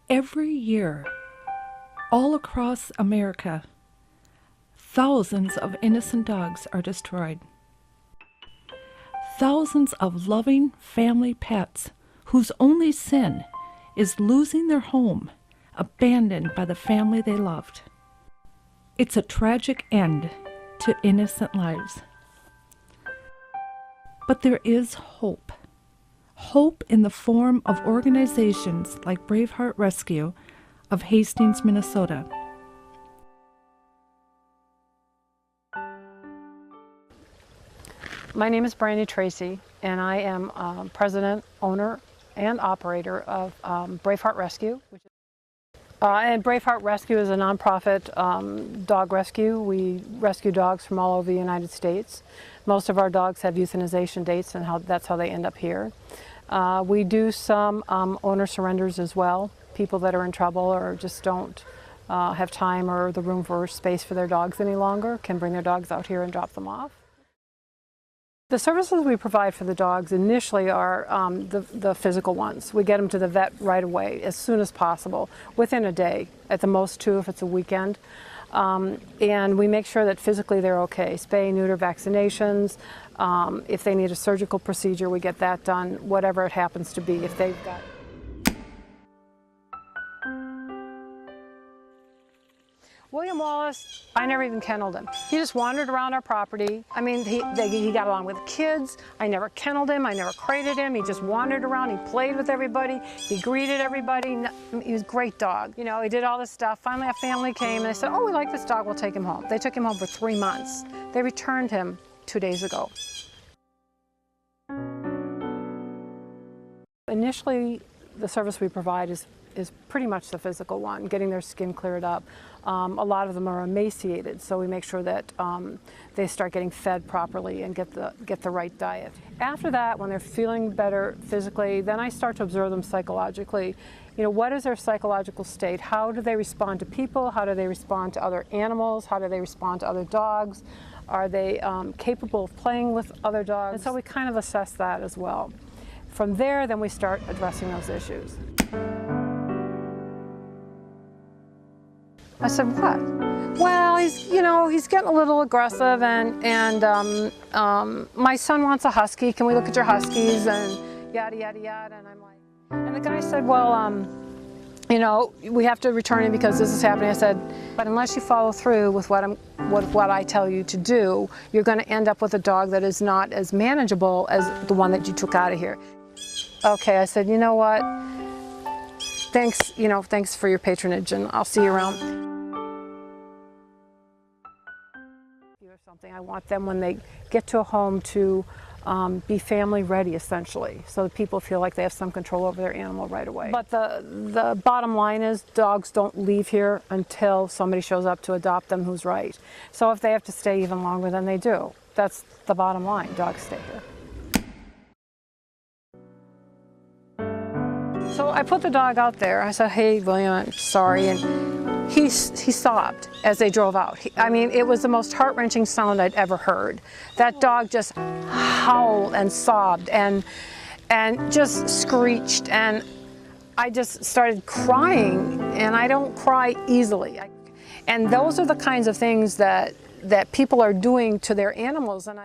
Every year, all across America, thousands of innocent dogs are destroyed. Thousands of loving family pets whose only sin is losing their home, abandoned by the family they loved. It's a tragic end to innocent lives. But there is hope. Hope in the form of organizations like Braveheart Rescue of Hastings, Minnesota. My name is Brandy Tracy, and I am president, owner, and operator of Braveheart Rescue. And Braveheart Rescue is a nonprofit dog rescue. We rescue dogs from all over the United States. Most of our dogs have euthanization dates, and that's how they end up here. We do some owner surrenders as well. People that are in trouble or just don't have time or the room for space for their dogs any longer can bring their dogs out here and drop them off. The services we provide for the dogs initially are the physical ones. We get them to the vet right away, as soon as possible, within a day, at the most 2 if it's a weekend. And we make sure that physically they're okay. Spay, neuter, vaccinations. If they need a surgical procedure, we get that done, whatever it happens to be. If they've got William Wallace, I never even kenneled him. He just wandered around our property. I mean, he got along with kids. I never kenneled him. I never crated him. He just wandered around. He played with everybody. He greeted everybody. He was a great dog. You know, he did all this stuff. Finally, a family came and they said, "Oh, we like this dog. We'll take him home." They took him home for 3 months. They returned him 2 days ago. Initially, the service we provide is pretty much the physical one, getting their skin cleared up. A lot of them are emaciated, so we make sure that they start getting fed properly and get the right diet. After that, when they're feeling better physically, then I start to observe them psychologically. You know, what is their psychological state? How do they respond to people? How do they respond to other animals? How do they respond to other dogs? Are they capable of playing with other dogs? And so we kind of assess that as well. From there, then we start addressing those issues. I said, "What?" "Well, he's getting a little aggressive, and my son wants a husky. Can we look at your huskies?" And yada yada yada. And I'm like, and the guy said, "Well, we have to return him because this is happening." I said, "But unless you follow through with what I tell you to do, you're going to end up with a dog that is not as manageable as the one that you took out of here." "Okay," I said, "You know what? Thanks for your patronage, and I'll see you around." I want them, when they get to a home, to be family ready, essentially, so that people feel like they have some control over their animal right away. But the bottom line is, dogs don't leave here until somebody shows up to adopt them who's right. So if they have to stay even longer, then they do. That's the bottom line. Dogs stay here. So I put the dog out there. I said, "Hey, William, I'm sorry." And he sobbed as they drove out. I mean, it was the most heart-wrenching sound I'd ever heard. That dog just howled and sobbed and just screeched. And I just started crying, and I don't cry easily. And those are the kinds of things that people are doing to their animals. And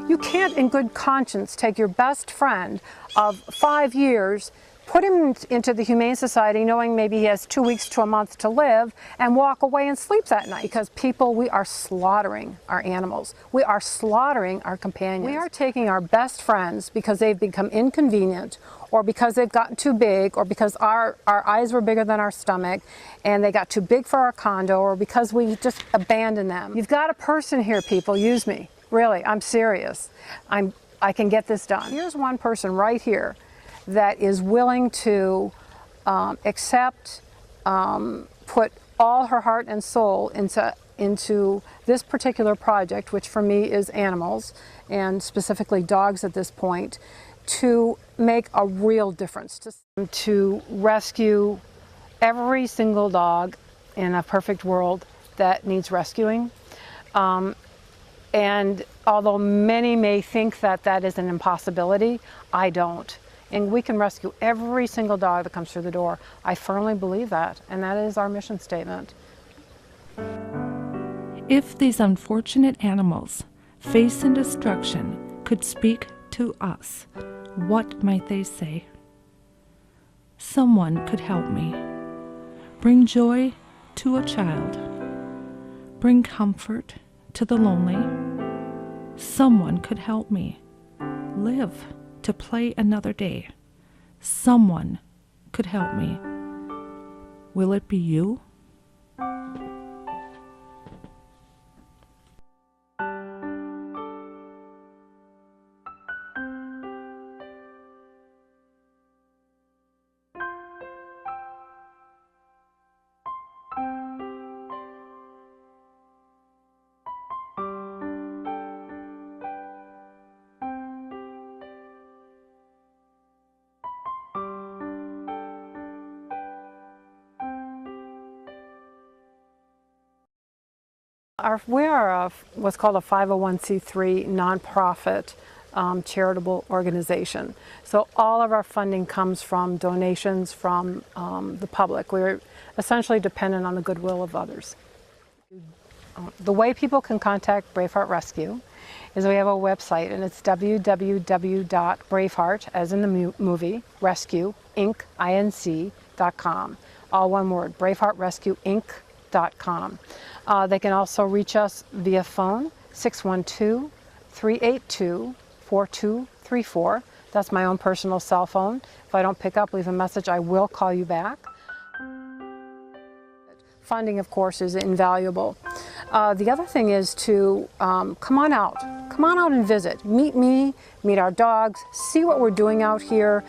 you can't in good conscience take your best friend of 5 years, put him into the Humane Society knowing maybe he has 2 weeks to a month to live, and walk away and sleep that night. Because we are slaughtering our animals. We are slaughtering our companions. We are taking our best friends because they've become inconvenient, or because they've gotten too big, or because our eyes were bigger than our stomach and they got too big for our condo, or because we just abandoned them. You've got a person here, people. Use me. Really, I'm serious. I can get this done. Here's one person right here that is willing to accept, put all her heart and soul into this particular project, which for me is animals, and specifically dogs at this point, to make a real difference, to rescue every single dog in a perfect world that needs rescuing. And although many may think that that is an impossibility, I don't. and we can rescue every single dog that comes through the door. I firmly believe that, and that is our mission statement. If these unfortunate animals facing destruction could speak to us, what might they say? Someone could help me. Bring joy to a child. Bring comfort to the lonely. Someone could help me live to play another day. Someone could help me. Will it be you? We are what's called a 501c3 nonprofit charitable organization. So all of our funding comes from donations from the public. We're essentially dependent on the goodwill of others. The way people can contact Braveheart Rescue is we have a website, and it's www.braveheart, as in the movie, Rescue, Inc.com. All one word, braveheartrescueinc.com. They can also reach us via phone, 612-382-4234. That's my own personal cell phone. If I don't pick up, leave a message, I will call you back. Funding, of course, is invaluable. The other thing is to come on out. Come on out and visit. Meet me, meet our dogs, see what we're doing out here.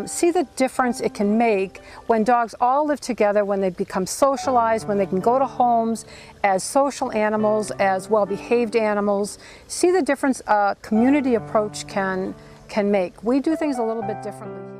See the difference it can make when dogs all live together, when they become socialized, when they can go to homes as social animals, as well-behaved animals. See the difference a community approach can make. We do things a little bit differently.